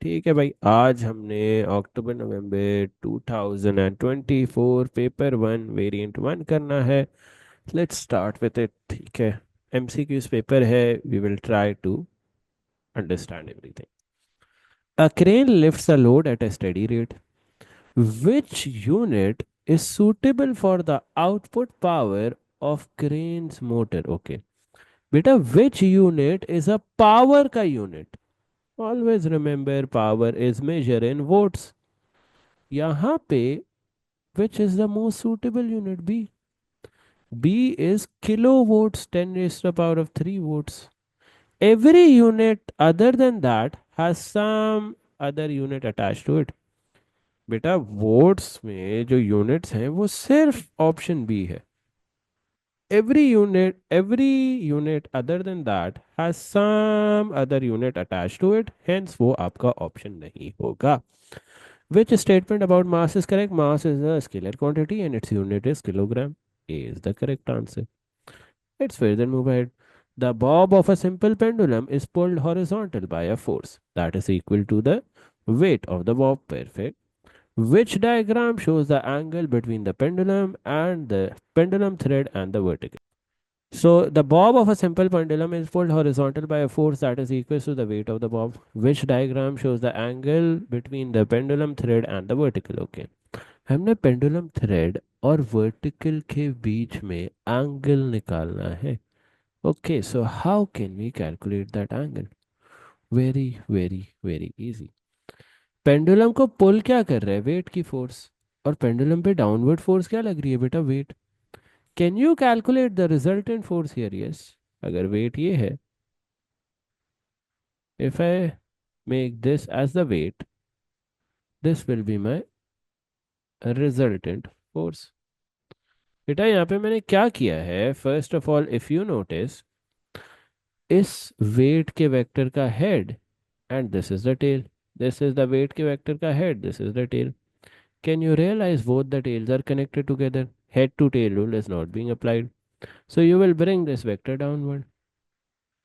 ठीक है भाई, आज हमने October November 2024 paper one variant one करना है। Let's start with it. ठीक है, एमसीक्यूज पेपर है। We will try to understand everything. A crane lifts a load at a steady rate. Which unit is suitable for the output power of crane's motor? Okay, बेटा which unit is a power का unit? Always remember power is measured in volts. यहाँ पे which is the most suitable unit? B. B is kilovolts 10 raised to the power of 3 volts. Every unit other than that has some other unit attached to it. बेटा वोट्स में जो units हैं वो सिर्फ option B है। Every unit other than that has some other unit attached to it, hence वो आपका ऑप्शन नहीं होगा। Which statement about mass is correct? Mass is a scalar quantity and its unit is kilogram. A is the correct answer. Let's further move ahead. The bob of a simple pendulum is pulled horizontal by a force that is equal to the weight of the bob. Perfect. Which diagram shows the angle between the pendulum and the pendulum thread and the vertical? So the bob of a simple pendulum is pulled horizontal by a force that is equal to the weight of the bob. Which diagram shows the angle between the pendulum thread and the vertical? Okay. हमने pendulum thread और vertical के बीच में angle निकालना है। Okay, so how can we calculate that angle? Very very very easy. Pendulum को pull क्या कर रहा है? वेट की फोर्स। और पेंडुलम पे डाउनवर्ड फोर्स क्या लग रही है बेटा? Weight. Can you calculate the resultant force here? Yes. अगर वेट ये है, if I make this as the weight, this will be my resultant force. बेटा यहाँ पे मैंने क्या किया है, first of all if you notice, इस वेट के वेक्टर का head and this is the tail. This is the weight के वेक्टर का head, this is the tail. Can you realize both the tails are connected together? Head to tail rule is not being applied. So you will bring this vector downward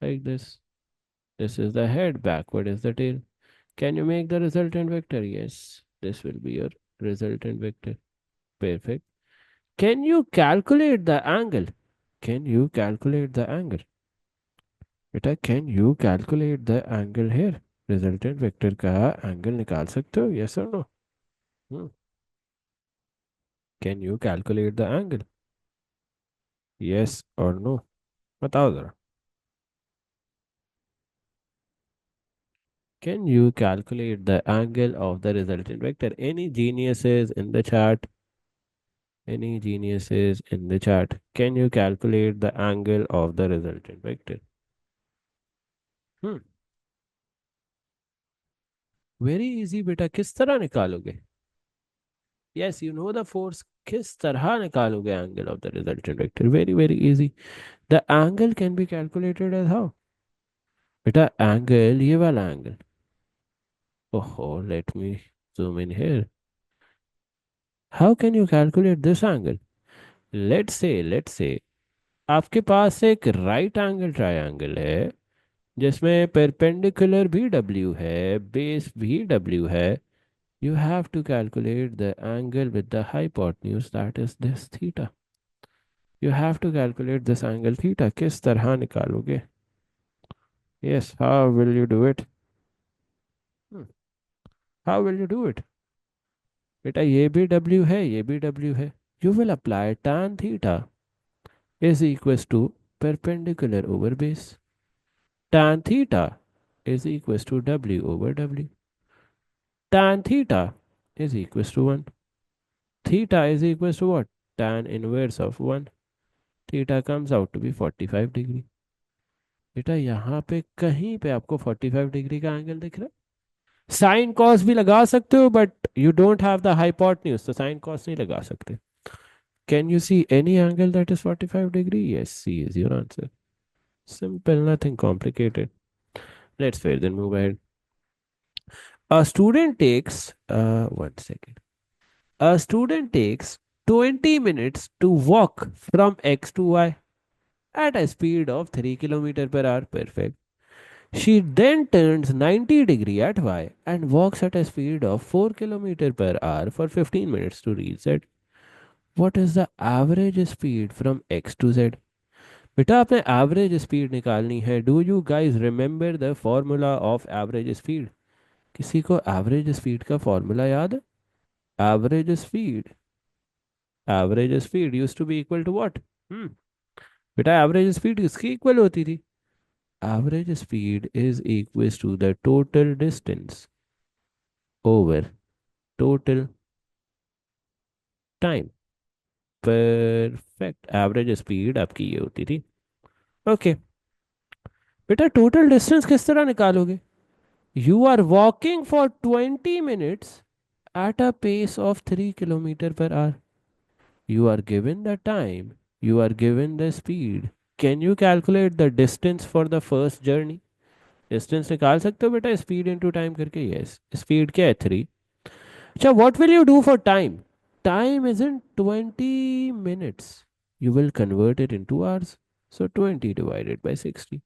like this. This is the head, backward is the tail. Can you make the resultant vector? Yes, this will be your resultant vector. Perfect. Can you calculate the angle? Can you calculate the angle? बेटा can you calculate the angle here? Resultant vector का angle निकाल सकते हो? Yes or no? Hmm. Can you calculate the angle? Yes or no? बताओ जरा। Can you calculate the angle of the resultant vector? Any geniuses in the chat? Any geniuses in the chat? Can you calculate the angle of the resultant vector? Hmm. Very easy बेटा, किस तरह निकालोगे? Yes, you know the force. किस तरह निकालोगे angle of the resultant vector? Very very easy. The angle can be calculated as how? बेटा angle, ये वाला angle. Oh, let me zoom in here. How can you calculate this angle? Let's say आपके पास एक right angle triangle है जिसमें perpendicular भी W है, base भी डब्ल्यू है। You have to calculate the angle with the hypotenuse that is this theta. You have to calculate this angle theta. किस तरह निकालोगे? Yes, how will you do it? How will you do it? बेटा ये भी W है, ये भी W है। You will apply tan theta is equals to perpendicular over base. Tan theta is equals to W over W. Tan theta is equals to 1. Theta is equals to what? Tan inverse of 1. Theta comes out to be 45 degree. बेटा यहाँ पे कहीं पे आपको 45 degree का angle दिख रहा है? साइन कॉस भी लगा सकते हो but you don't have the hypotenuse, तो साइन कॉस नहीं लगा सकते। Can you see any angle that is 45 degree? Yes, C is your answer. Simple, nothing complicated. Let's further move ahead. A student takes, one second. A student takes 20 minutes to walk from X to Y at a speed of 3 kilometer per hour. Perfect. She then turns 90 degree at y and walks at a speed of 4 kilometer per hour for 15 minutes to reach z. What is the average speed from x to z? बेटा आपने average speed निकालनी है. Do you guys remember the formula of average speed? किसी को average speed का formula याद है? Average speed use to be equal to what? बेटा एवरेज स्पीड किसकी इक्वल होती थी? Average speed is equal to the total distance over total time. Perfect. Average speed आपकी ये होती थी. ओके बेटा, टोटल डिस्टेंस किस तरह निकालोगे? You are walking for 20 minutes at a pace of 3 kilometer per hour. You are given the time, you are given the speed. Can you calculate the distance for the first journey? Distance निकाल सकते हो बेटा speed into time करके? Yes. Speed क्या है? 3. अच्छा, what will you do for time? Time is in 20 minutes. You will convert it into hours. So 20 divided by 60.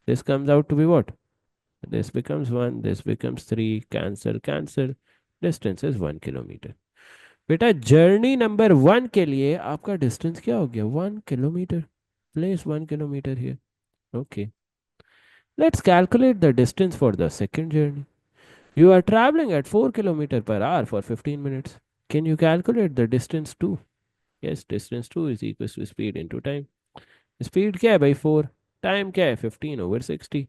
This comes out to be what? This becomes 1, this becomes 3, cancel, cancel. Distance is 1 kilometer. बेटा journey number 1 के लिए आपका distance क्या हो गया? 1 kilometre. Place 1 kilometre here. Okay. Let's calculate the distance for the second journey. You are traveling at 4 kilometer per hour for 15 minutes. Can you calculate the distance 2? Yes, distance 2 is equal to speed into time. Speed क्या है भाई? 4. Time क्या है? 15 over 60.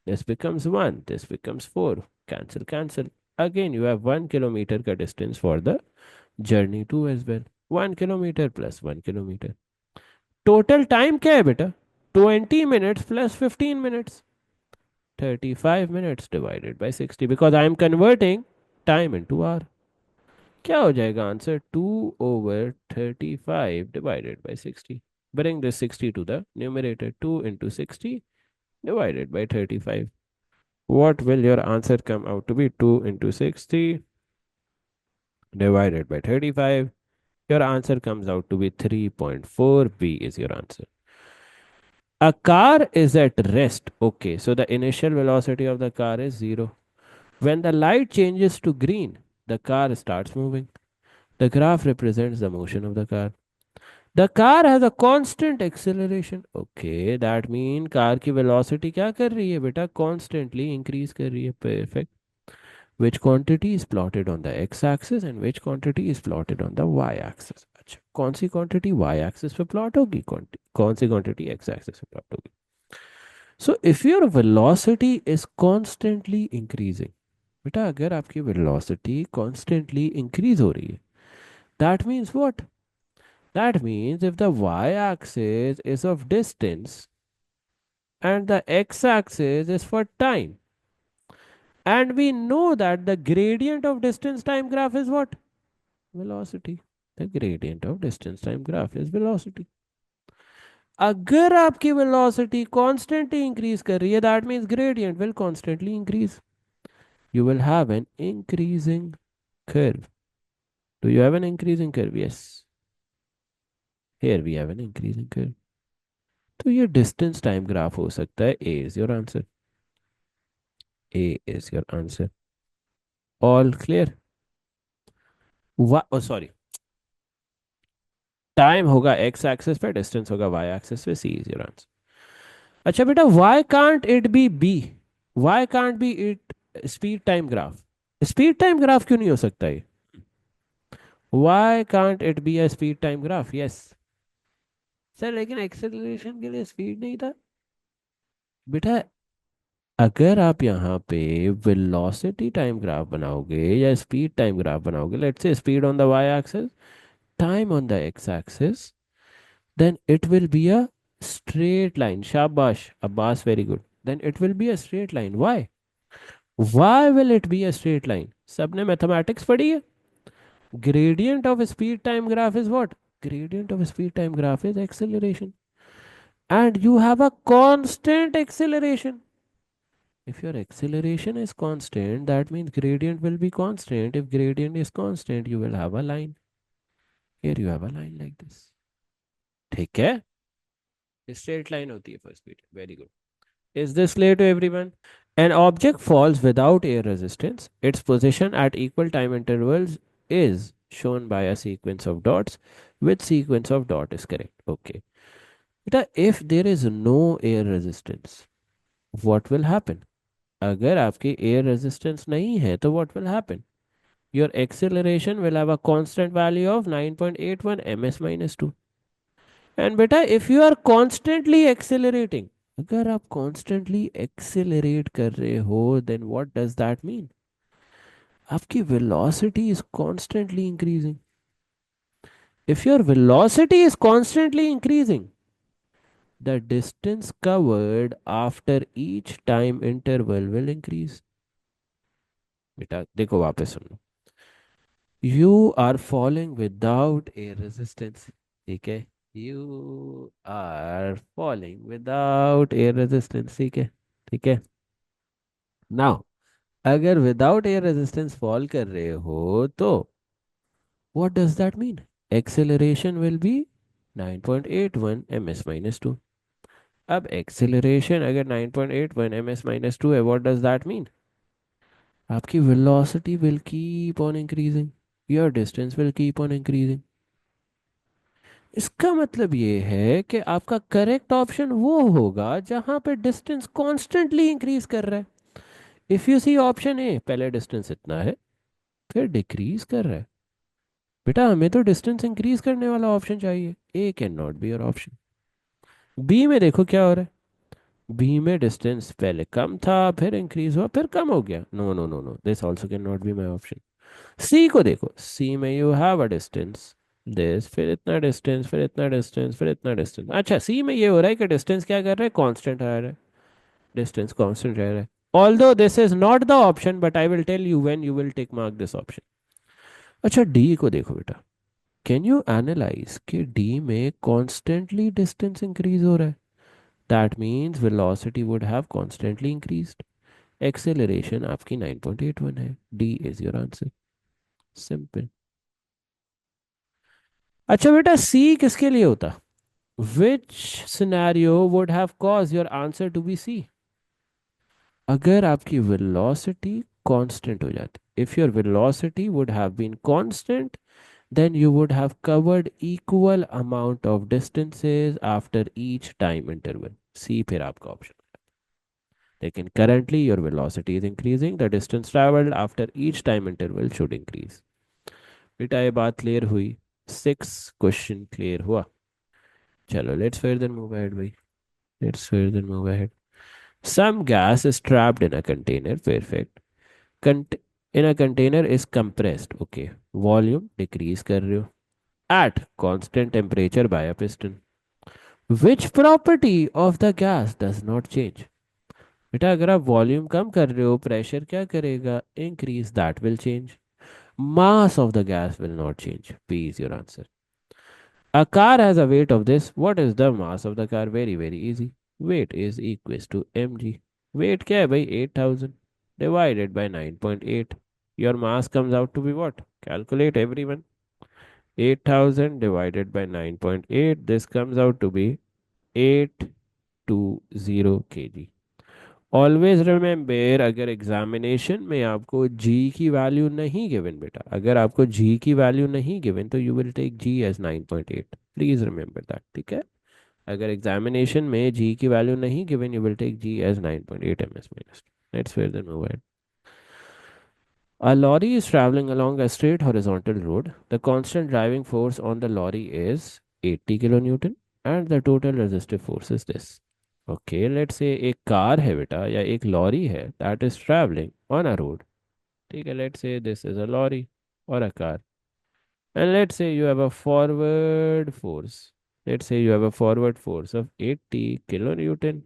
This becomes 1. This becomes 4. Cancel, cancel. Again, you have 1 kilometer का distance for the journey 2 as well. 1 kilometer plus 1 kilometer. Total time क्या है बेटा? 20 minutes plus 15 minutes. 35 minutes divided by 60 because I am converting time into hour. क्या हो जाएगा answer? 2/35 divided by 60. Bring this 60 to the numerator. 2 into 60 divided by 35. What will your answer come out to be? 2 into 60 divided by 35. Your answer comes out to be 3.4. B is your answer. A car is at rest. Okay, so the initial velocity of the car is 0. When the light changes to green, the car starts moving. The graph represents the motion of the car. The car has a constant acceleration. Okay, that means car की velocity क्या कर रही है बेटा? Constantly increase कर रही है. Perfect. Which quantity is plotted on the x-axis and which quantity is plotted on the y-axis? अच्छा, कौन सी quantity y-axis पे plot होगी? कौन सी quantity x-axis पे plot होगी? So if your velocity is constantly increasing, बेटा अगर आपकी velocity constantly increase हो रही है, that means what? That means if the y-axis is of distance and the x-axis is for time, and we know that the gradient of distance time graph is what? Velocity. The gradient of distance time graph is velocity. अगर आपकी velocity constantly increase कर रही है, that means gradient will constantly increase. You will have an increasing curve. Do you have an increasing curve? Yes. Here we have an increasing curve. तो ये distance time graph हो सकता है. A is your answer. A is your answer. All clear? Oh sorry. Time होगा X axis पे, distance होगा Y axis पे. C is your answer. अच्छा बेटा, why can't it be B? Why can't be it speed time graph? Speed time graph क्यों नहीं हो सकता ये? Why can't it be a speed time graph? Yes sir, लेकिन acceleration के लिए स्पीड नहीं था बेटा. अगर आप यहाँ पे वेलोसिटी टाइम ग्राफ बनाओगे या स्पीड टाइम ग्राफ बनाओगे, let's say speed on the Y axis, time on the X axis, then it will be a straight line. Shabash, Abbas, very good. Then it will be a straight line. Why? Why will it be a straight line? सबने mathematics पढ़ी है. Gradient of speed time graph is what? Gradient of speed time graph is acceleration. And you have a constant acceleration. If your acceleration is constant, that means gradient will be constant. If gradient is constant, you will have a line. Here you have a line like this. ठीक है? Straight line होती है first speed. Very good. Is this clear to everyone? An object falls without air resistance. Its position at equal time intervals is shown by a sequence of dots. Which sequence of dot is correct? Okay. बेटा, if there is no air resistance, what will happen? अगर आपकी air resistance नहीं है तो what will happen? Your acceleration will have a constant value of 9.81 ms minus 2. And beta, if you are constantly accelerating, अगर आप constantly accelerate कर रहे हो, then what does that mean? आपकी velocity is constantly increasing. If your velocity is constantly increasing, the distance covered after each time interval will increase. बेटा देखो वापस सुन लो. You are falling without a resistance. ठीक है. You are falling without a resistance. ठीक है. ठीक है. Now, अगर without a resistance fall कर रहे हो तो what does that mean? Acceleration will be 9.81 ms minus 2. अब acceleration अगर 9.81 ms minus 2 है, what does that mean? आपकी velocity will keep on increasing. Your distance will keep on increasing. इसका मतलब ये है कि आपका करेक्ट ऑप्शन वो होगा जहां पे डिस्टेंस कॉन्स्टेंटली इंक्रीज कर रहा है. If you see option A, पहले डिस्टेंस इतना है फिर डिक्रीज कर रहा है. बेटा हमें तो डिस्टेंस इंक्रीज करने वाला ऑप्शन चाहिए. A can not be your option. B में देखो क्या हो रहा है. बी में डिस्टेंस पहले कम था फिर इंक्रीज हुआ फिर कम हो गया. No no no no, this also can not be my option. C को देखो. सी में you have a distance this, फिर इतना डिस्टेंस, फिर इतना डिस्टेंस, फिर इतना डिस्टेंस. अच्छा, सी में ये हो रहा है कि डिस्टेंस क्या कर रहा है, कांस्टेंट रह रहा है. डिस्टेंस कांस्टेंट रह रहा है. Although this is not the option but I will tell you when you will take mark this option. अच्छा, डी को देखो बेटा. कैन यू एनालाइज कि डी में कॉन्स्टेंटली डिस्टेंस इंक्रीज हो रहा है. That means velocity would have constantly increased. Acceleration आपकी 9.81 है. D is your answer. Simple. अच्छा बेटा, सी किसके लिए होता? Which scenario would have caused your answer to be C? अगर आपकी velocity constant हो जाती, if your velocity would have been constant, then you would have covered equal amount of distances after each time interval. C फिर आपका option. लेकिन currently your velocity is increasing, the distance traveled after each time interval should increase. बेटा ये बात clear हुई. 6 question clear हुआ. चलो let's further move ahead भाई. Let's further move ahead. Some gas is trapped in a container. Perfect. Cont- in a container is compressed. Okay. Volume decrease कर रहे हो. At constant temperature by a piston. Which property of the gas does not change? बेटा अगर आप volume कम कर रहे हो pressure क्या करेगा, increase. That will change. Mass of the gas will not change. P is your answer. A car has a weight of this. What is the mass of the car? Very, very easy. Weight is equals to mg. Weight क्या है भाई, 8000 divided by 9.8. Your mass comes out to be what? Calculate everyone. 8000 divided by 9.8. This comes out to be 820 kg. Always remember, अगर examination में आपको जी की value नहीं given बेटा, अगर आपको जी की वैल्यू नहीं गिवन तो you will take ji as 9.8. Please remember that. ठीक है. अगर एग्जामिनेशन में जी की वैल्यू नहीं given you will take ji as 9.8 ms minus. Let's फिर then move ahead. A lorry is traveling along a straight horizontal road. The constant driving force on the lorry is 80 kilonewton and the total resistive force is this. Okay, let's say एक car है बेटा या एक lorry है that is traveling on a road. ठीक है, let's say this is a lorry or a car. And let's say you have a forward force. Let's say you have a forward force of 80 kilonewton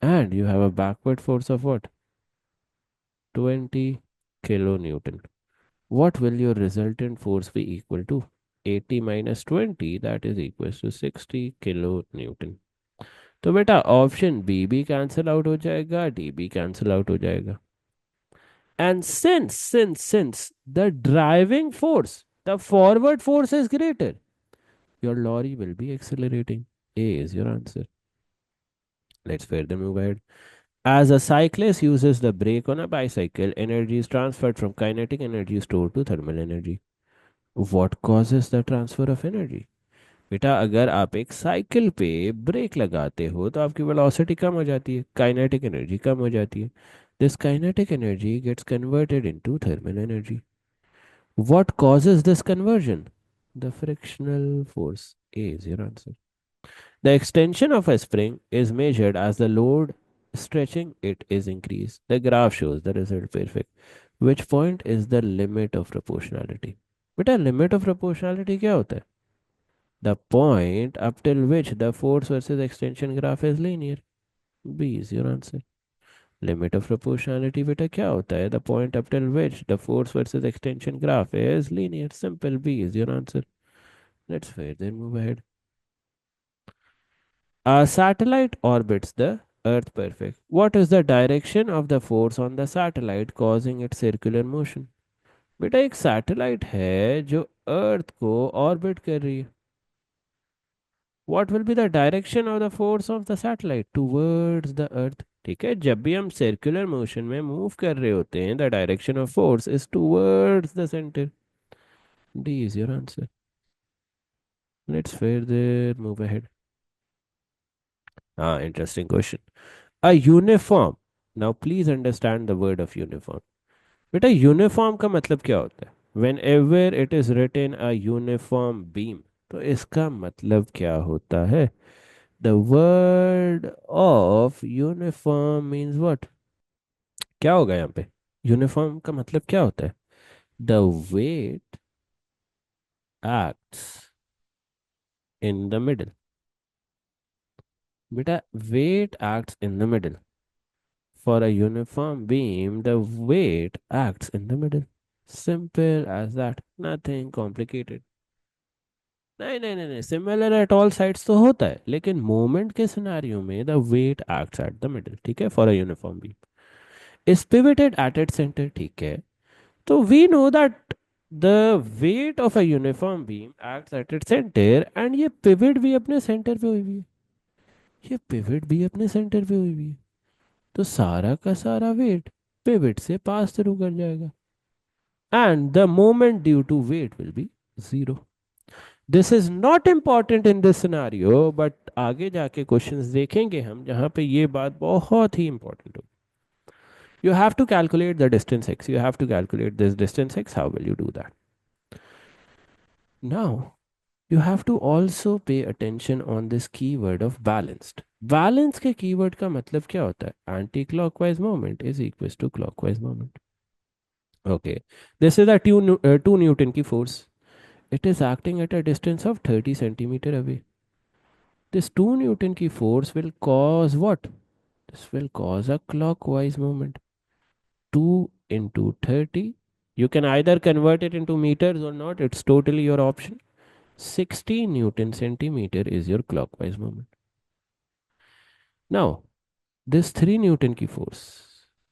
and you have a backward force of what? 20 kilonewton. What will your resultant force be equal to? 80 minus 20, that is equals to 60 kilonewton. तो बेटा option B भी cancel out हो जाएगा, D भी cancel out हो जाएगा. And since the driving force, the forward force is greater, your lorry will be accelerating. A is your answer. Let's further move ahead. As a cyclist uses the brake on a bicycle, energy is transferred from kinetic energy stored to thermal energy. What causes the transfer of energy? बेटा अगर आप एक cycle पे break लगाते हो तो आपकी velocity कम हो जाती है, काइनेटिक एनर्जी कम हो जाती है. This kinetic energy gets converted into thermal energy. What causes this conversion? The frictional force. A is your answer. The extension of a spring is measured as the load stretching it is increased. The graph shows the result perfect. Which point is the limit of proportionality? बेटा limit of proportionality क्या होता है? The point up till which the force versus extension graph is linear. B is your answer. Limit of proportionality बेटा क्या होता है? The point up till which the force versus extension graph is linear. Simple. B is your answer. Let's further move ahead. A satellite orbits the Earth perfect. What is the direction of the force on the satellite causing its circular motion? बेटा एक satellite है जो अर्थ को orbit कर रही है. What will be the direction of the force of the satellite towards the earth. ठीक है, जब भी हम सर्कुलर मोशन में मूव कर रहे होते हैं the direction of force is towards the centre. D is your answer. Let's further move ahead. हाँ, interesting question. A uniform. Now please understand the word of uniform. बेटा यूनिफॉर्म का मतलब क्या होता है? Whenever it is written a uniform beam, तो इसका मतलब क्या होता है? The word of uniform means what? क्या होगा यहाँ पे? यूनिफॉर्म का मतलब क्या होता है? The weight acts in the middle. बेटा weight acts in the middle. For a uniform beam the weight acts in the middle. Simple as that, nothing complicated. नहीं नहीं नहीं नहीं, सिमिलर एट ऑल साइड्स तो होता है, लेकिन मोमेंट के सिनारियो में the weight acts at the middle. ठीक है, for a uniform beam is pivoted at its center. ठीक है, तो we know that the weight of a uniform beam acts at its center, and ये pivot भी अपने center पे हुई हुई है. ये pivot भी अपने center पे हुई हुई है, तो सारा का सारा weight pivot से pass through कर जाएगा, and the moment due to weight will be zero. This is not important in this scenario, but आगे जाके questions देखेंगे हम जहाँ पे ये बात बहुत ही important हो. You have to calculate the distance x. You have to calculate this distance x. How will you do that? Now, you have to also pay attention on this keyword of balanced. Balance के keyword का मतलब क्या होता है? Anti-clockwise moment is equals to clockwise moment. Okay. This is a 2 Newton की force. It is acting at a distance of 30 centimeter away. This 2 Newton की force will cause what? This will cause a clockwise moment. 2 into 30. You can either convert it into meters or not. It's totally your option. 60 Newton centimeter is your clockwise moment. Now, this 3 Newton की force,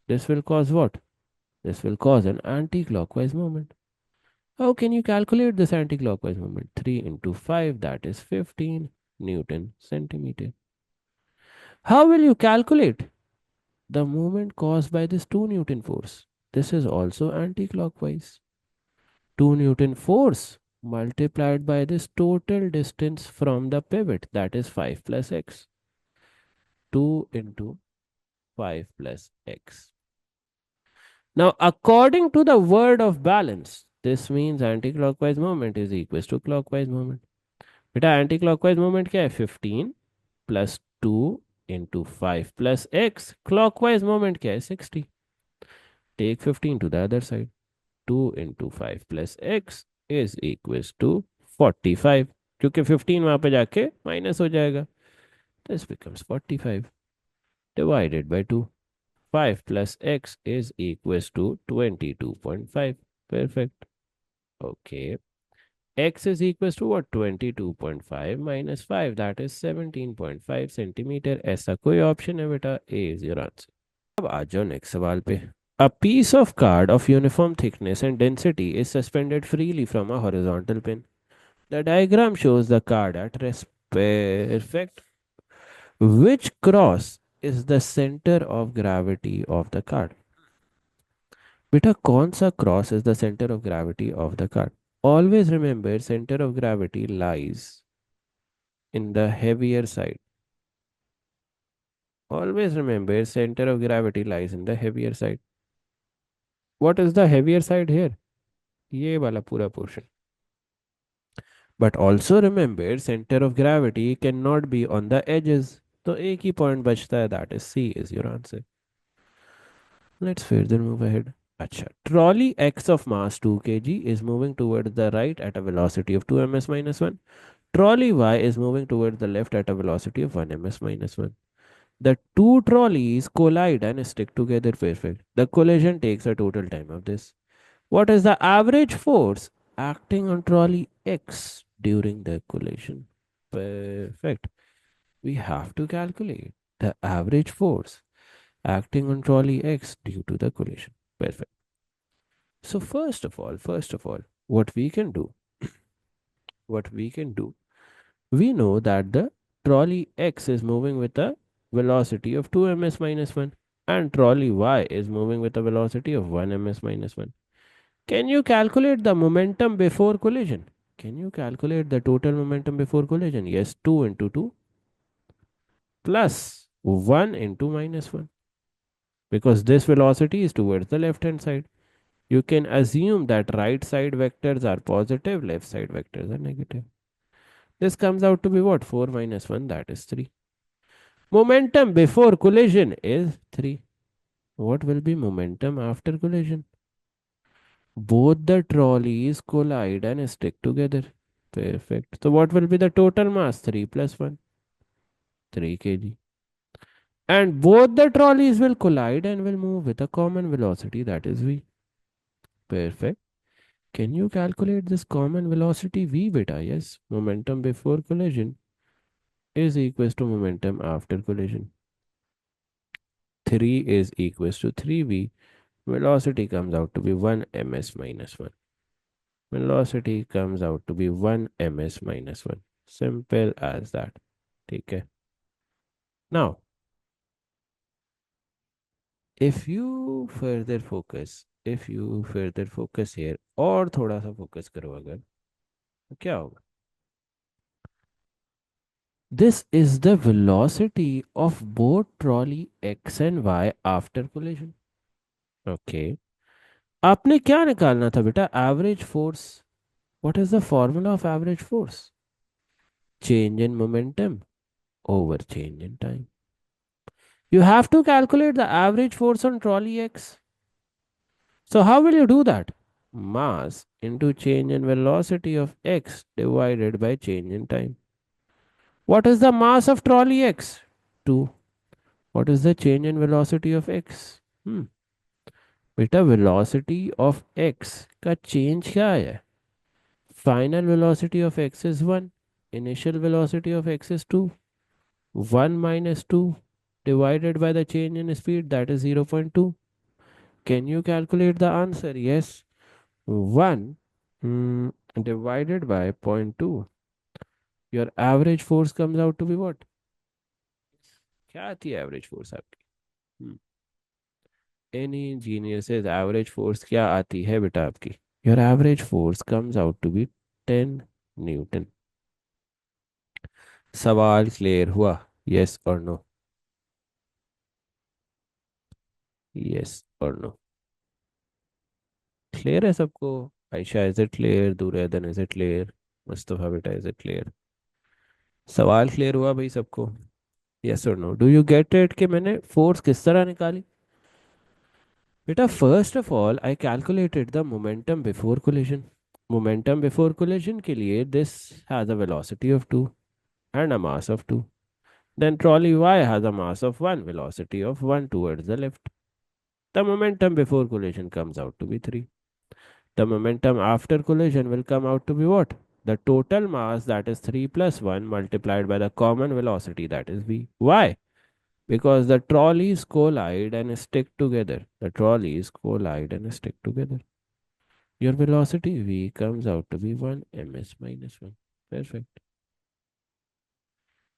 this will cause what? This will cause an anti-clockwise moment. How can you calculate this anti-clockwise moment? 3 into 5, that is 15 Newton centimeter. How will you calculate the moment caused by this 2 Newton force? This is also anti-clockwise. 2 Newton force multiplied by this total distance from the pivot, that is 5 plus x. 2 into 5 plus x. Now, according to the word of balance, this means anti-clockwise moment is equals to clockwise moment. बेटा anti-clockwise moment क्या है? 15 plus 2 into 5 plus x. Clockwise moment क्या है? 60. Take 15 to the other side. 2 into 5 plus x is equals to 45. क्योंकि 15 वहां पे जाके minus हो जाएगा. This becomes 45 divided by 2. 5 plus x is equals to 22.5. Perfect. Okay. X is equals to what? 22.5 minus 5, that is 17.5 centimeter. ऐसा कोई option है बेटा? A is your answer. अब आ जाओ नेक्स्ट सवाल पे. A piece of card of uniform thickness and density is suspended freely from a horizontal pin. The diagram shows the card at rest. Perfect. Which cross is the center of gravity of the car? बेटा कौन सा cross is the centre of gravity of the car? Always remember center of gravity lies in the heavier side. Always remember center of gravity lies in the heavier side. What is the heavier side here? ये वाला पूरा portion. But also remember center of gravity cannot be on the edges. तो एक ही point बचता है, that is C is your answer. Let's further move ahead. अच्छा, trolley X of mass 2 kg is moving towards the right at a velocity of 2 ms minus 1. Trolley Y is moving towards the left at a velocity of 1 ms minus 1. The two trolleys collide and stick together. Perfect. The collision takes a total time of this. What is the average force acting on trolley X during the collision? Perfect. We have to calculate the average force acting on trolley X due to the collision. Perfect. So first of all, what we can do, what we can do, we know that the trolley X is moving with a velocity of 2 ms minus 1 and trolley Y is moving with a velocity of 1 ms minus 1. Can you calculate the momentum before collision? Can you calculate the total momentum before collision? Yes, 2 into 2 plus 1 into minus 1. Because this velocity is towards the left hand side. You can assume that right side vectors are positive, left side vectors are negative. This comes out to be what? 4 minus 1, that is 3. Momentum before collision is 3. What will be momentum after collision? Both the trolleys collide and stick together. Perfect. So what will be the total mass? 3 plus 1, 3 kg. And both the trolleys will collide and will move with a common velocity, that is v. Perfect. Can you calculate this common velocity v, beta? Yes. Momentum before collision is equals to momentum after collision. 3 is equals to 3v. Velocity comes out to be 1 ms minus 1. Velocity comes out to be 1 ms minus 1. Simple as that. Okay. Now, if you further focus here और थोड़ा सा focus करो अगर, तो क्या होगा? This is the velocity of both trolley X and Y after collision. Okay. आपने क्या निकालना था बेटा? Average force. What is the formula of average force? Change in momentum over change in time. You have to calculate the average force on trolley X. So how will you do that? Mass into change in velocity of X divided by change in time. What is the mass of trolley X? 2. What is the change in velocity of X? बेटा velocity of X का change क्या है? Final velocity of X is 1. Initial velocity of X is 2. 1 minus 2 divided by the change in speed, that is 0.2. Can you calculate the answer? Yes. 1 divided by zero point 0.2. Your average force comes out to be what? क्या आती है average force आपकी? Any engineer says average force क्या आती है बेटा आपकी? Your average force comes out to be 10 Newton. सवाल क्लियर हुआ? Yes or no? Yes or no? Clear है सबको? Ayesha is it clear? Doordarshan is it clear? Mustafa बेटा इज इट क्लियर? सवाल क्लियर हुआ भाई सबको? यस और no? Do you get it कि मैंने फोर्स किस तरह निकाली? बेटा first of all I calculated the momentum before collision. Momentum before collision के लिए this has a velocity of 2 and a mass of 2. Then trolley Y has a mass of 1, velocity of 1 towards the left. The momentum before collision comes out to be 3. The momentum after collision will come out to be what? The total mass, that is 3 plus 1 multiplied by the common velocity, that is v. Why? Because the trolleys collide and stick together. The trolleys collide and stick together. Your velocity v comes out to be 1 ms minus 1. Perfect.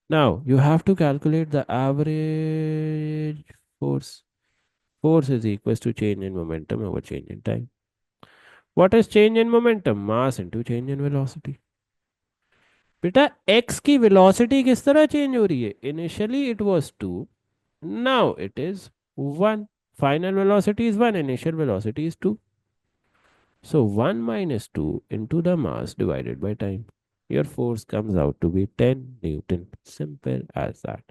Now you have to calculate the average force. Force is equals to change in momentum over change in time. What is change in momentum? Mass into change in velocity. बेटा x की velocity किस तरह change हो रही है? Initially it was 2, now it is 1. Final velocity is 1, initial velocity is 2. So 1 minus 2 into the mass divided by time. Your force comes out to be 10 Newton. Simple as that.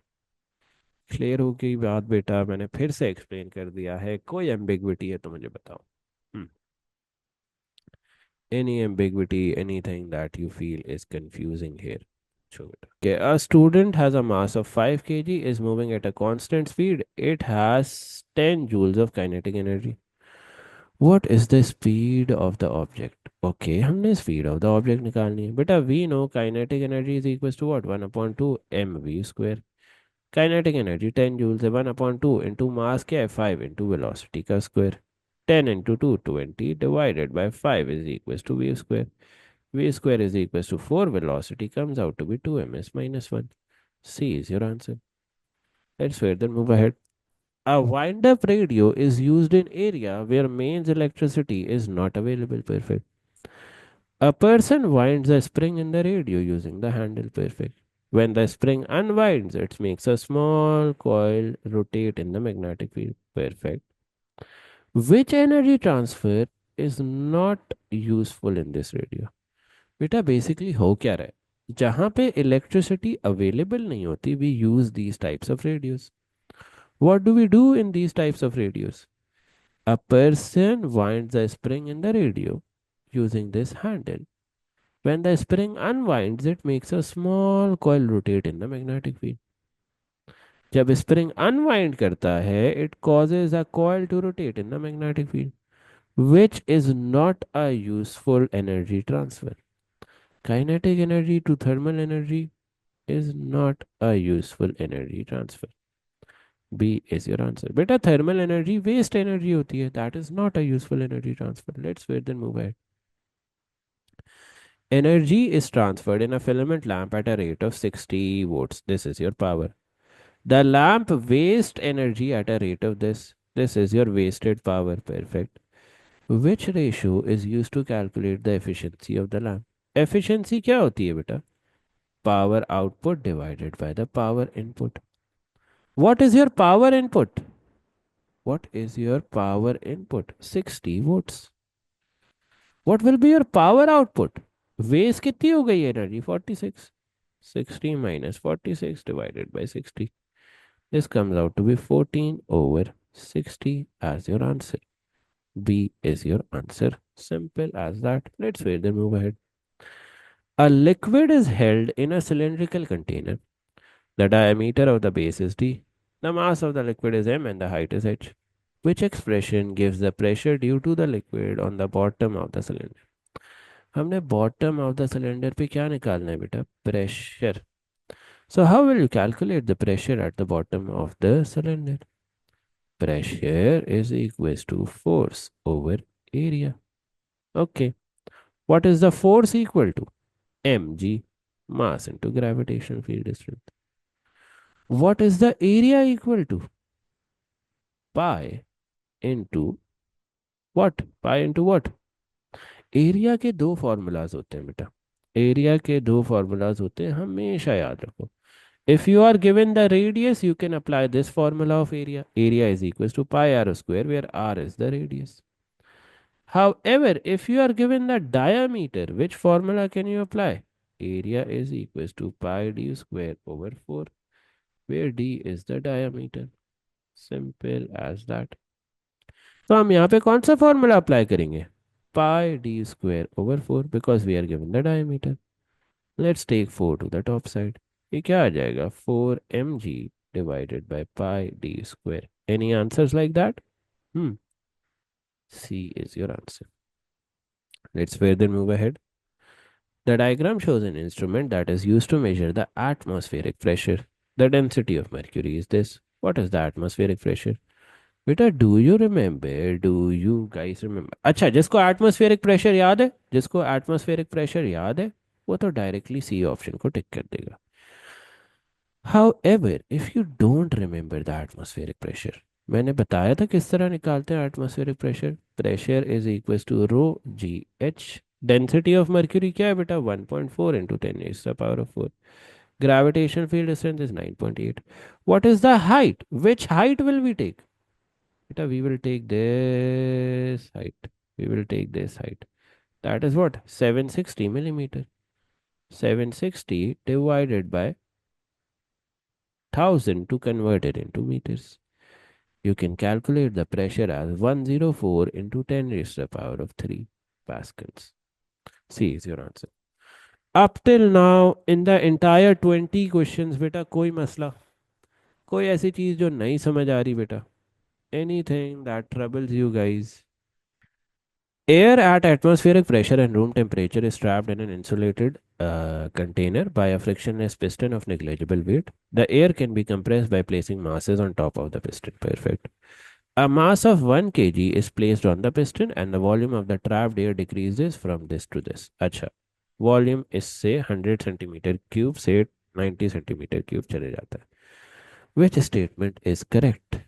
Clear हो गई बात बेटा? मैंने फिर से explain कर दिया है, कोई एम्बिग्विटी है तो मुझे बताओ. Any ambiguity, anything that you feel is confusing here. Show it. Okay, a student has a mass of 5 kg, is moving at a constant speed. It has 10 joules of kinetic energy. What is the speed of the object? Okay, हमने speed of the object निकालनी है. बेटा we know kinetic energy is equals to what? 1 upon 2 mv square. Kinetic energy 10 joules है. 1 upon 2 into mass क्या है? 5 into velocity का square. 10 into 2 20 divided by 5 is equals to v square. V square is equals to 4. Velocity comes out to be 2 ms minus 1. C is your answer. Let's further move ahead. A wind-up radio is used in area where mains electricity is not available. Perfect. A person winds a spring in the radio using the handle. Perfect. When the spring unwinds, it makes a small coil rotate in the magnetic field. Perfect. Which energy transfer is not useful in this radio? बेटा basically हो क्या रहा है, जहां पे electricity available नहीं होती, we use these types of radios. What do we do in these types of radios? A person winds the spring in the radio using this handle. When the spring unwinds, it makes a small coil rotate in the magnetic field. जब spring unwind करता है, it causes a coil to rotate in the magnetic field, which is not a useful energy transfer. Kinetic energy to thermal energy is not a useful energy transfer. B is your answer. Beta, thermal energy waste energy hoti hai. That is not a useful energy transfer. Let's further move ahead. Energy is transferred in a filament lamp at a rate of 60 volts. This is your power. The lamp wastes energy at a rate of this. This is your wasted power. Perfect. Which ratio is used to calculate the efficiency of the lamp? Efficiency क्या होती है बेटा? Power output divided by the power input. What is your power input? What is your power input? 60 volts. What will be your power output? Waste कितनी हो गई energy? 46. 60 minus 46 divided by 60. This comes out to be 14 over 60 as your answer. B is your answer. Simple as that. Let's further move ahead. A liquid is held in a cylindrical container. The diameter of the base is d. The mass of the liquid is m and the height is h. Which expression gives the pressure due to the liquid on the bottom of the cylinder? हमने bottom of the cylinder पे क्या निकालना है बेटा? Pressure. So how will you calculate the pressure at the bottom of the cylinder? Pressure is equals to force over area. Okay. What is the force equal to? mg, mass into gravitational field strength. What is the area equal to? Pi into what? Pi into what? Area के दो formulas होते हैं बेटा. Area के दो formulas होते हैं, हमेशा याद रखो. If you are given the radius, you can apply this formula of area. Area is equals to pi r square, where r is the radius. However, if you are given the diameter, which formula can you apply? Area is equals to pi d square over 4, where d is the diameter. Simple as that. तो हम यहाँ पे कौन सा formula apply करेंगे? Pi d square over 4, because we are given the diameter. Let's take 4 to the top side. ये क्या आ जाएगा? 4 mg divided by pi d square. Any answers like that? C is your answer. Let's further move ahead. The diagram shows an instrument that is used to measure the atmospheric pressure. The density of mercury is this. What is the atmospheric pressure? बेटा do you remember, do you guys remember? अच्छा, जिसको atmospheric pressure याद है, जिसको atmospheric pressure याद है, वो तो डायरेक्टली सी ऑप्शन को टिक कर देगा. However, if you don't remember the atmospheric pressure, मैंने बताया था किस तरह निकालते हैं atmospheric pressure. Pressure is equals to rho g h. Density of mercury क्या है बेटा? 1.4 into 10 raised to the power of 4. Gravitational field strength is 9.8. What is the height? Which height will we take? Beta, we will take this height. We will take this height. That is what? 760 millimeter. 760 divided by 1000 to convert it into meters. You can calculate the pressure as 104 into 10 raised to the power of 3 pascals. C is your answer. Up till now, in the entire 20 questions, बेटा कोई मसला, कोई ऐसी चीज जो नहीं समझ आ रही बेटा? Anything that troubles you guys? Air at atmospheric pressure and room temperature is trapped in an insulated container by a frictionless piston of negligible weight. The air can be compressed by placing masses on top of the piston. Perfect. A mass of 1 kg is placed on the piston and the volume of the trapped air decreases from this to this. अच्छा, volume is say 100 centimeter cube से 90 centimeter cube चले जाता है. Which statement is correct?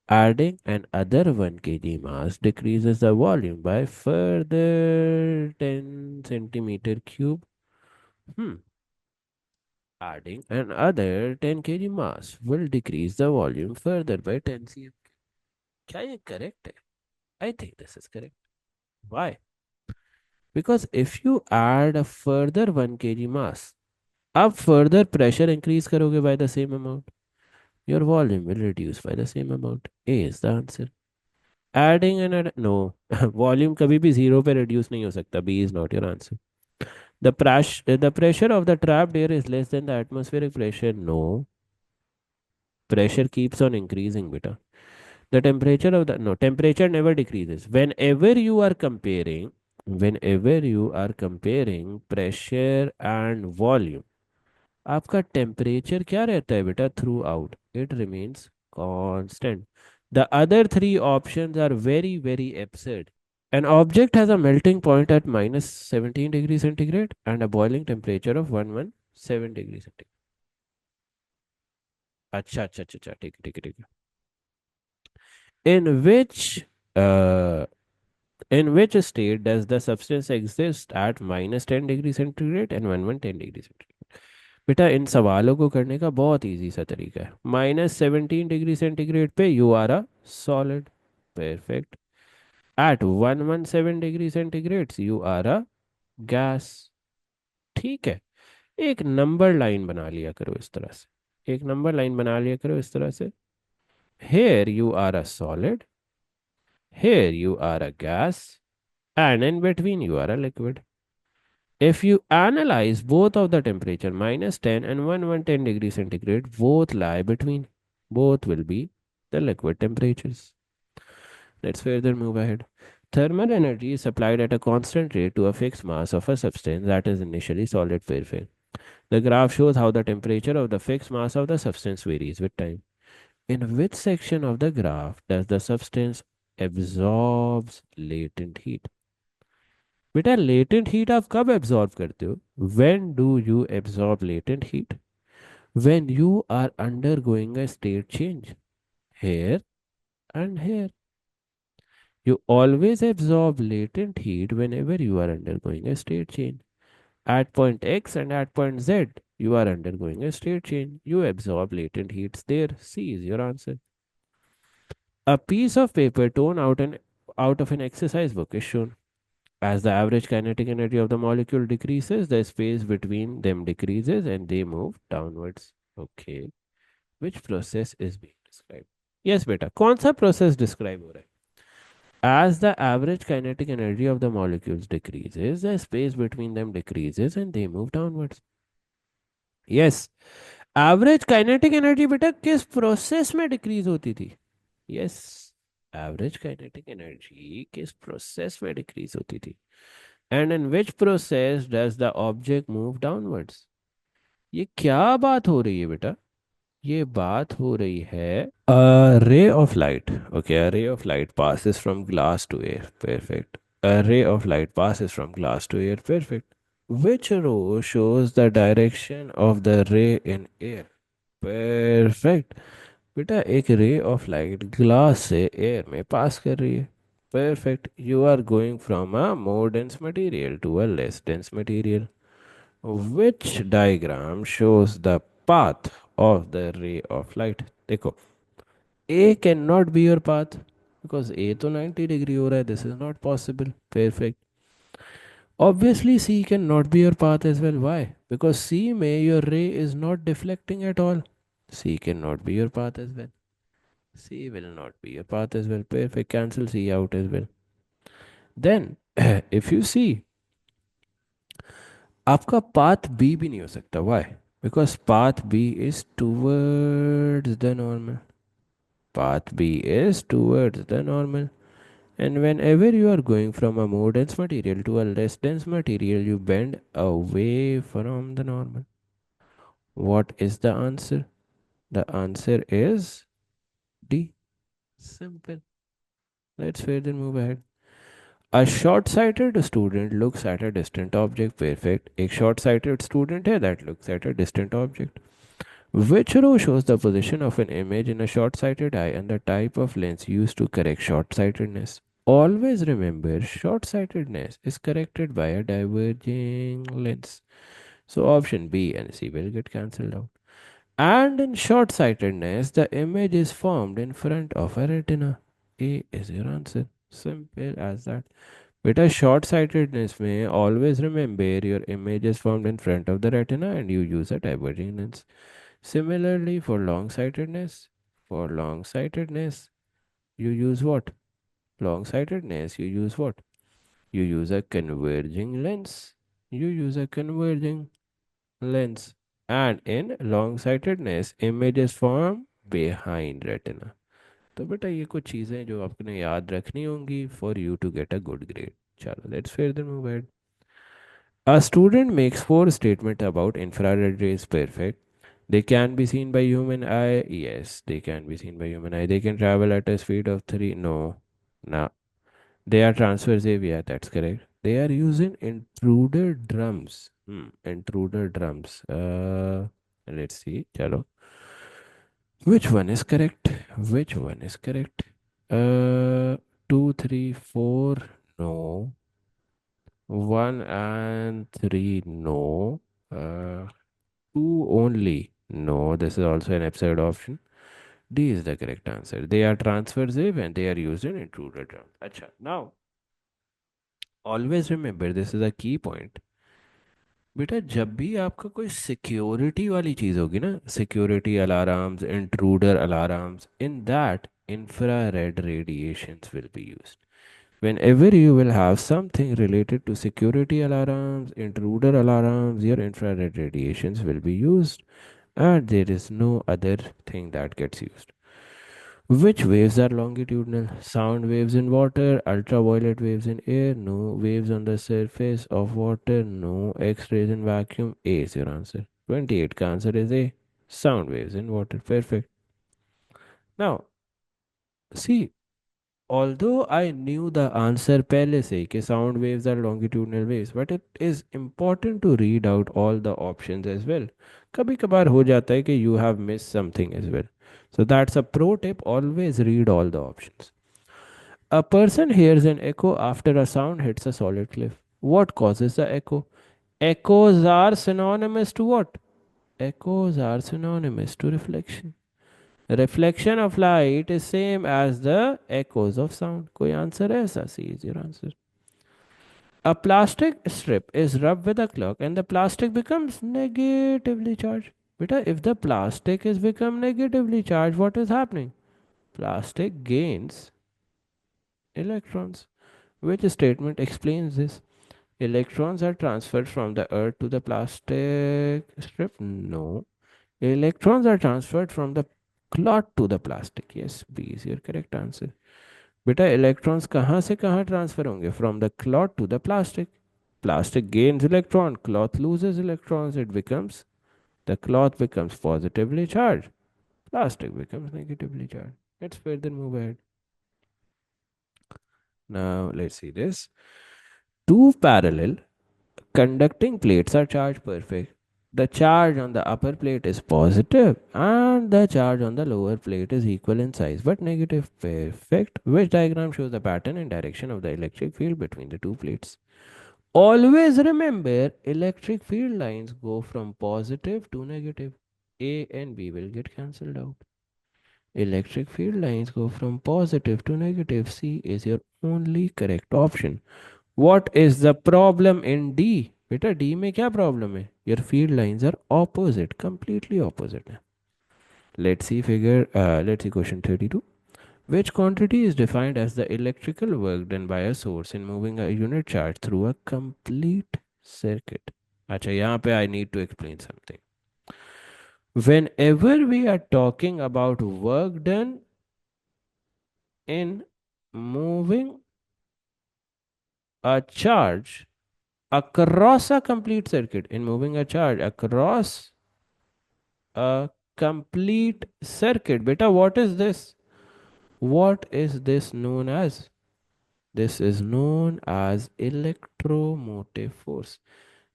Adding another 1 kg mass decreases the volume by further 10 centimeter cube. Hmm. Adding another 10 kg mass will decrease the volume further by 10 cm. क्या ये correct है? I think this is correct. Why? Because if you add a further 1 kg mass, अब further pressure increase करोगे by the same amount, your volume will reduce by the same amount. A is the answer. Adding no, volume कभी भी zero पे reduce नहीं हो सकता. B is not your answer. The pressure of the trapped air is less than the atmospheric pressure. No, pressure keeps on increasing, beta. The temperature of the no temperature never decreases. Whenever you are comparing pressure and volume, आपका temperature क्या रहता है बेटा? Throughout it remains constant. The other three options are very very absurd. An object has a melting point at minus 17 degrees centigrade and a boiling temperature of 117 degrees centigrade. अच्छा अच्छा अच्छा अच्छा, ठीक है ठीक है ठीक है. In which uh, in which state does the substance exist at minus 10 degree centigrade and 110 degree centigrade? बेटा इन सवालों को करने का बहुत इजी सा तरीका है. -17 डिग्री सेंटीग्रेड पे you are a solid. Perfect. At 117 degree centigrade you are a gas. ठीक है. एक नंबर लाइन बना लिया करो इस तरह से. एक नंबर लाइन बना लिया करो इस तरह से. Here you are a solid, here you are a gas, and in between you are a liquid. If you analyze both of the temperature -10 and 110 degrees centigrade, both lie between. Both will be the liquid temperatures. Let's further move ahead. Thermal energy is supplied at a constant rate to a fixed mass of a substance that is initially solid. Perfect. The graph shows how the temperature of the fixed mass of the substance varies with time. In which section of the graph does the substance absorbs latent heat? बेटा latent heat आप कब absorb करते हो? When do you absorb latent heat? When you are undergoing a state change. Here and here. You always absorb latent heat whenever you are undergoing a state change. At point X and at point Z, you are undergoing a state change. You absorb latent heats there. C is your answer. A piece of paper torn out of an exercise book is shown. As the average kinetic energy of the molecule decreases, the space between them decreases and they move downwards. Okay. Which process is being described? Yes, beta. कौन सा process describe हो रहा है? As the average kinetic energy of the molecules decreases, the space between them decreases and they move downwards. Yes. Average kinetic energy बेटा किस process में decrease होती थी? Yes. Average kinetic energy किस process में decrease होती थी? And in which process does the object move downwards? ये क्या बात हो रही है बेटा? ये बात हो रही है a ray of light. Okay, a ray of light passes from glass to air. Perfect. A ray of light passes from glass to air. Perfect. Which row shows the direction of the ray in air? Perfect. बेटा एक ray of light glass से air में pass कर रही है। Perfect, you are going from a more dense material to a less dense material. Which diagram shows the path of the ray of light? देखो, A can not be your path because A तो 90 degree हो रहा है, this is not possible. Perfect. Obviously, C cannot be your path as well. Why? Because C may your ray is not deflecting at all. C cannot be your path as well. C will not be your path as well. Perfect. Cancel C out as well. Then, if you see, आपका path B भी नहीं हो सकता. Why? Because path B is towards the normal. Path B is towards the normal. And whenever you are going from a more dense material to a less dense material, you bend away from the normal. What is the answer? The answer is D. Simple. Let's further move ahead. A short-sighted student looks at a distant object. Perfect. एक short-sighted student है that looks at a distant object. Which row shows the position of an image in a short-sighted eye and the type of lens used to correct short-sightedness? Always remember, short-sightedness is corrected by a diverging lens. So option B and C will get cancelled out. And in short sightedness, the image is formed in front of a retina. A is your answer. Simple as that. With a short sightedness, may always remember your image is formed in front of the retina and you use a diverging lens. Similarly, for long sightedness, you use what? Long sightedness, you use what? You use a converging lens. You use a converging lens. And in long sightedness, images form behind retina. तो बेटा ये कुछ चीज़ें जो आपने याद रखनी होंगी for you to get a good grade. चलो let's further move ahead. A student makes four statements about infrared rays. Perfect. They can be seen by human eye. Yes, they can be seen by human eye. They can travel at a speed of 3. No. No. They are transversive. Yeah, that's correct. They are using intruder drums. Intruder drums. Let's see. Chalo. Which one is correct? Which one is correct? Two, three, four. No. One and three. No. Uh, two only. No. This is also an absurd option. D is the correct answer. They are transversive and they are used in intruder drums. Acha. Now, always remember this is a key point. बेटा जब भी आपका कोई security वाली चीज़ होगी ना, security alarms, intruder alarms, in that infrared radiations will be used. Whenever you will have something related to security alarms, intruder alarms, your infrared radiations will be used, and there is no other thing that gets used. Which waves are longitudinal? Sound waves in water, ultraviolet waves in air, no. Waves on the surface of water, no. X rays in vacuum, A is your answer. 28 का answer is A. Sound waves in water. Perfect. Now, see, although I knew the answer पहले से कि sound waves are longitudinal waves, but it is important to read out all the options as well. कभी कभार हो जाता है कि you have missed something as well. So that's a pro tip. Always read all the options. A person hears an echo after a sound hits a solid cliff. What causes the echo? Echoes are synonymous to what? Echoes are synonymous to reflection. Reflection of light is same as the echoes of sound. कोई answer है ऐसा? C is your answer. A plastic strip is rubbed with a clock and the plastic becomes negatively charged. Beta, if the plastic is become negatively charged, what is happening? Plastic gains electrons. Which statement explains this? Electrons are transferred from the earth to the plastic strip? No. Electrons are transferred from the clot to the plastic. Yes, B is your correct answer. बेटा electrons कहाँ से कहाँ transfer होंगे? From the cloth to the plastic. Plastic gains electron, cloth loses electrons, it becomes, the cloth becomes positively charged, plastic becomes negatively charged. Let's further move ahead. Now let's see this. Two parallel conducting plates are charged. Perfect. The charge on the upper plate is positive and the charge on the lower plate is equal in size but negative. Perfect. Which diagram shows the pattern and direction of the electric field between the two plates? Always remember, electric field lines go from positive to negative. A and B will get cancelled out. Electric field lines go from positive to negative. C is your only correct option. What is the problem in D? बेटा D में क्या problem है? Your field lines are opposite, completely opposite. Let's see question 32. Which quantity is defined as the electrical work done by a source in moving a unit charge through a complete circuit? अच्छा यहाँ पे I need to explain something. Whenever we are talking about work done in moving a charge across a complete circuit, in moving a charge across a complete circuit, beta, what is this? What is this known as? This is known as electromotive force.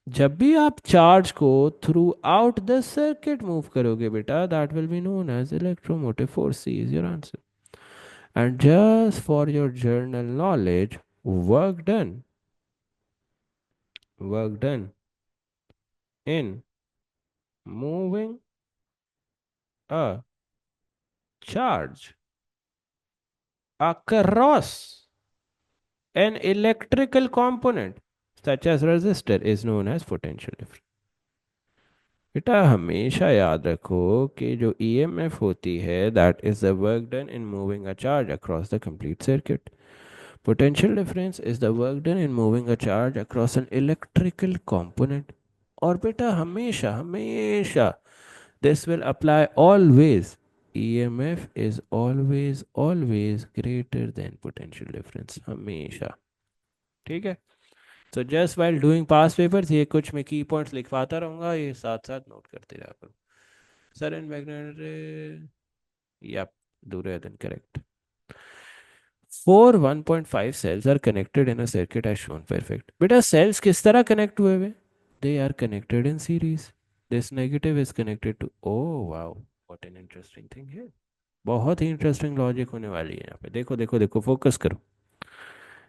जब भी आप charge को throughout the circuit move करोगे बेटा, that will be known as electromotive force. C is your answer. And just for your general knowledge, work done work done in moving a charge across an electrical component such as resistor is known as potential difference. बेटा हमेशा याद रखो कि जो EMF होती है that is the work done in moving a charge across the complete circuit. Potential difference is the work done in moving a charge across an electrical component. और बेटा हमेशा हमेशा this will apply always. EMF is always greater than potential difference. हमेशा. ठीक है. So just while doing past papers ये कुछ मैं की पॉइंट्स लिखवाता रहूँगा, ये साथ साथ नोट करते रहा करो. सर इन मैग्नेट yep, दूर than correct. Four 1.5 cells are connected in a circuit as shown. Perfect. बेटा cells किस तरह connect हुए हुए? They are connected in series. This negative is connected to. Oh wow, what an interesting thing here. बहुत ही interesting logic होने वाली है यहाँ पे. देखो देखो देखो, फोकस करो.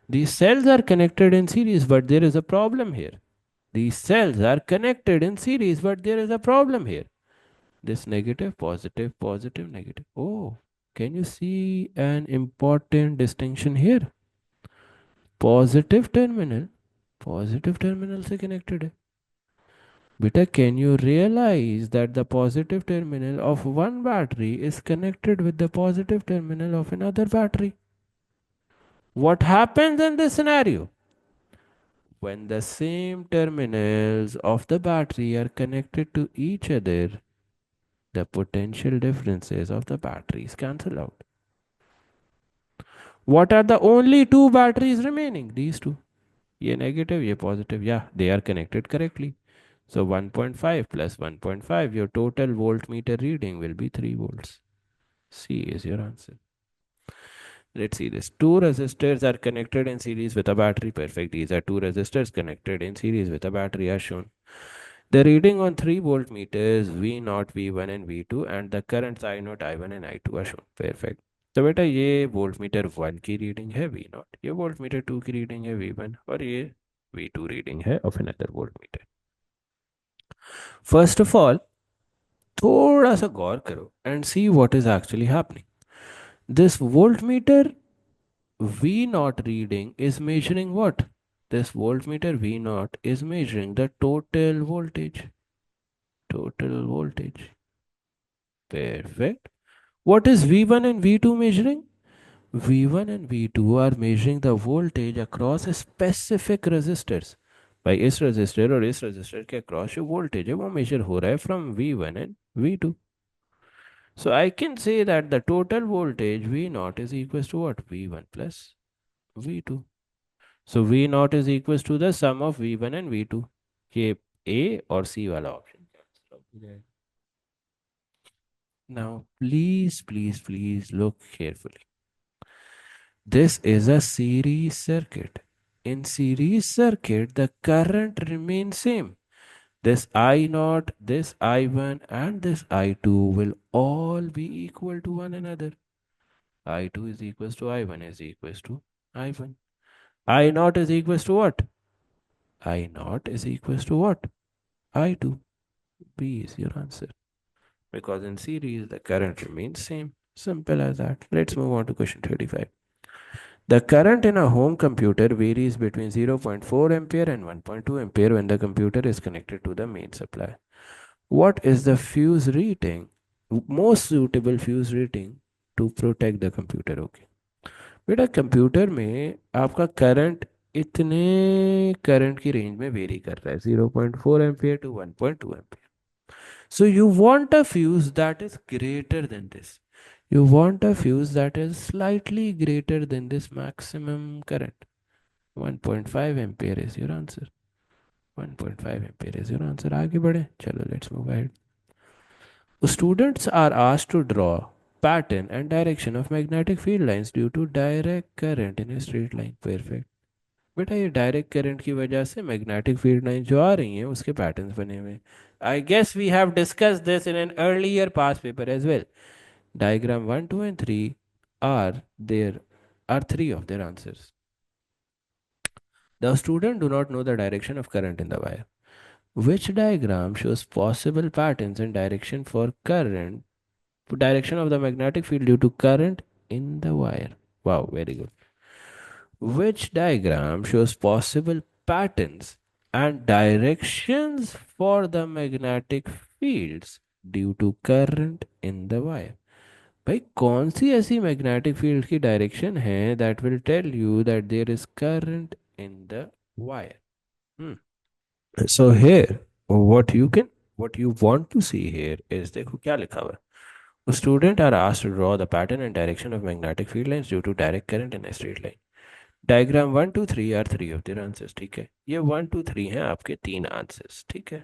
These cells are connected in series, but there is a problem here. These cells are connected in series, but there is a problem here. This negative, positive, positive, negative. Oh, can you see an important distinction here? Positive terminal से connected है. बेटा can you realise that the positive terminal of one battery is connected with the positive terminal of another battery? What happens in this scenario? When the same terminals of the battery are connected to each other, the potential differences of the batteries cancel out. What are the only two batteries remaining? These two. ये negative, ये positive. Yeah, they are connected correctly. So 1.5 plus 1.5, your total voltmeter reading will be 3 volts. C is your answer. Let's see this. Two resistors are connected in series with a battery. Perfect. These are two resistors connected in series with a battery as shown. The reading on 3 voltmeters V0, V1 and V2 and the currents I0, I1 and I2 are shown. Perfect. तो बेटा ये voltmeter 1 की reading है V0, ये voltmeter 2 की reading है V1 और ये V2 रीडिंग है of another voltmeter. First of all थोड़ा सा गौर करो and see what is actually happening. This voltmeter V0 reading is measuring what? This voltmeter V0 is measuring the total voltage. Total voltage. Perfect. What is V1 and V2 measuring? V1 and V2 are measuring the voltage across specific resistors. भाई इस register और इस register के across जो voltage है वो major हो रहा है from V1 and V2. So I can say that the total voltage V0 is equals to what? V1 plus V2. So V0 is equals to the sum of V1 and V2. ये A और C वाला option. Now please look carefully. This is a series circuit. In series circuit, the current remains same. This I naught, this I1, and this I2 will all be equal to one another. I2 is equals to I1 is equals to I1. I naught is equals to what? I naught is equals to what? I2. B is your answer. Because in series, the current remains same. Simple as that. Let's move on to question 35. The current in a home computer varies between zero point 0.4 ampere and 1.2 ampere when the computer is connected to the main supply. What is the fuse rating, most suitable fuse rating to protect the computer? Okay. बेटा computer में आपका current इतने current की range में very कर रहा है 0.4 ampere to 1.2 ampere. So you want a fuse that is greater than this. You want a fuse that is slightly greater than this maximum current. 1.5 ampere is your answer. 1.5 ampere is your answer. आगे बढ़े चलो let's move ahead. Students are asked to draw pattern and direction of magnetic field lines due to direct current in a straight line. Perfect. बेटा ये direct current की वजह से magnetic field line जो आ रही हैं उसके पैटर्न्स बने हुए हैं. I guess we have discuss this in an earlier past paper as well. Diagram 1, 2, and 3 are there are three of their answers. The student do not know the direction of current in the wire. Which diagram shows possible patterns and direction for current, direction of the magnetic field due to current in the wire? Wow, very good. Which diagram shows possible patterns and directions for the magnetic fields due to current in the wire? भाई कौन सी ऐसी magnetic field की direction है that will tell you that there is current in the wire. So here what you want to see here is देखो क्या लिखा हुआ है. Student are asked to draw the pattern and direction of magnetic field lines due to direct current in a straight line. Diagram 1, 2, 3 are three of their answers. ठीक है, ये 1, 2, 3 हैं आपके तीन आंसर्स. ठीक है.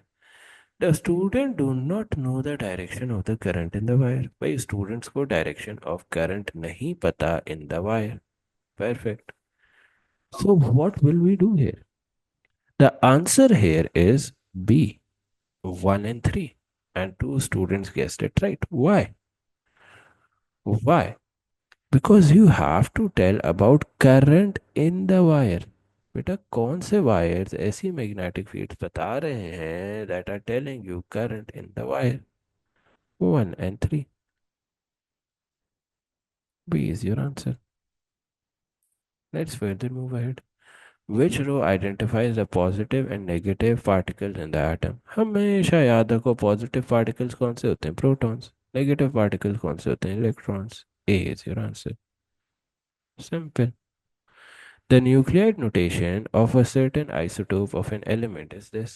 The student do not know the direction of the current in the wire. भाई students को डायरेक्शन ऑफ करंट नहीं पता in the wire. Perfect. So what will we do here? The answer here is B, 1 and 3. And two students guessed it right. Why? Why? Because you have to tell about current in the wire. बेटा कौन से wires ऐसी magnetic fields बता रहे हैं that are telling you current in the wire. 1 and 3. B is your answer. Let's further move ahead. Which row identifies the positive and negative particles in the atom? हमेशा याद रखो positive particles कौन से होते हैं प्रोटॉन्स. नेगेटिव पार्टिकल्स कौन से होते हैं electrons. A is your answer. Simple. The nuclide notation of a certain isotope of an element is this.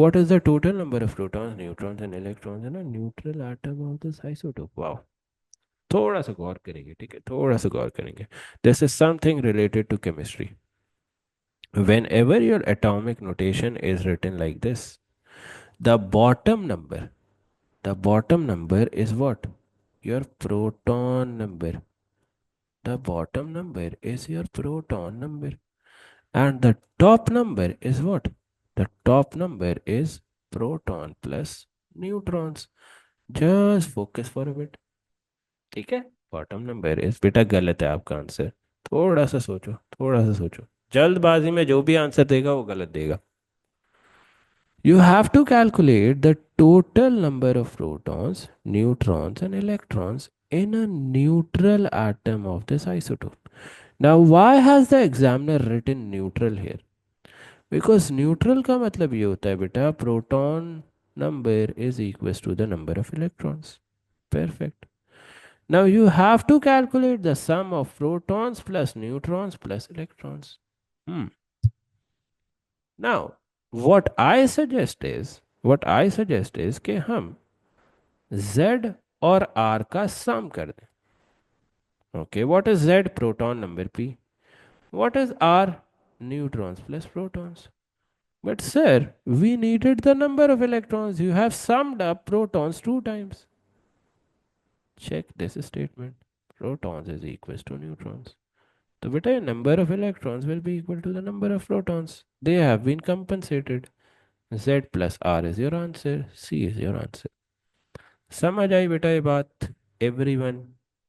What is the total number of protons, neutrons and electrons in a neutral atom of this isotope? Wow. थोड़ा सा गौर करेंगे. ठीक है, थोड़ा सा गौर करेंगे. This is something related to chemistry. Whenever your atomic notation is written like this, the bottom number, the bottom number is what? Your proton number. The bottom number is your proton number. And the top number is what? The top number is proton plus neutrons. Just focus for a bit. ठीक है. Bottom number is बेटा गलत है आपका answer. थोड़ा सा सोचो, थोड़ा सा सोचो. जल्दबाजी में जो भी आंसर देगा वो गलत देगा. You have to calculate the total number of protons, neutrons, and electrons in a neutral atom of this isotope. Now, why has the examiner written neutral here? Because neutral का मतलब ये होता है बेटा proton number is equals to the number of electrons. Perfect. Now you have to calculate the sum of protons plus neutrons plus electrons. Now, what I suggest is कि हम Z और R का sum कर दें. Okay, what is Z? Proton number P. What is R? Neutrons plus protons. But sir, we needed the number of electrons. You have summed up protons two times. Check this statement. Protons is equals to neutrons. So beta number of electrons will be equal to the number of protons. They have been compensated. Z plus R is your answer. C is your answer. समझ आई बेटा ये बात? Everyone,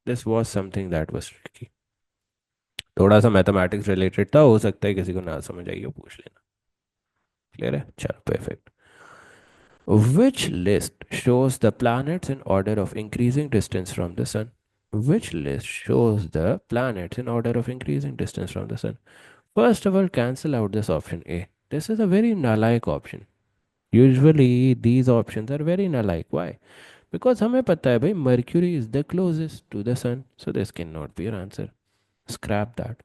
this was something that was tricky. थोड़ा सा mathematics related था, हो सकता है किसी को ना समझ आई हो, पूछ लेना। क्लियर है? चलो perfect. Which list shows the planets in order of increasing distance from the sun? Which list shows the planets in order of increasing distance from the sun? First of all, cancel out this option A. This is a very nullic option. Usually, these options are very nullic. Why? Because हमें पता है भाई Mercury is the closest to the sun, so this cannot be your answer. Scrap that.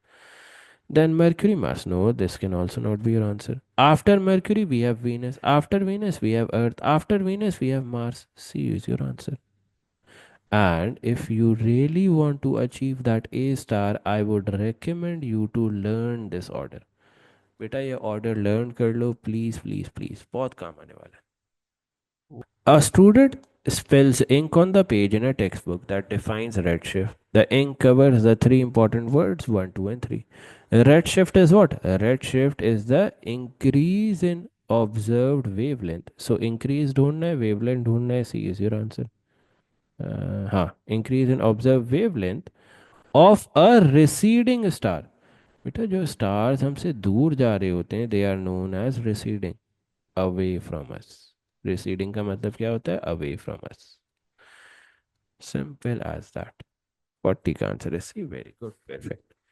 Then Mercury, Mars. No, this can also not be your answer. After Mercury, we have Venus. After Venus, we have Earth. After Venus, we have Mars. C is your answer. And if you really want to achieve that A star, I would recommend you to learn this order. बेटा ये order learn कर लो please please please, बहुत काम आने वाला है. A student spills ink on the page in a textbook that defines redshift. The ink covers the three important words 1, 2, and 3. Redshift is what? Redshift is the increase in observed wavelength. So increase ढूंढना है, wavelength ढूंढना है. C is your answer. हाँ, increase in observed wavelength of a receding star. बेटा जो stars हमसे दूर जा रहे होते हैं, they are known as receding, away from us. Receding का मतलब क्या होता है? Away from us. Simple as that. 40 का आंसर है सी. Very good, perfect.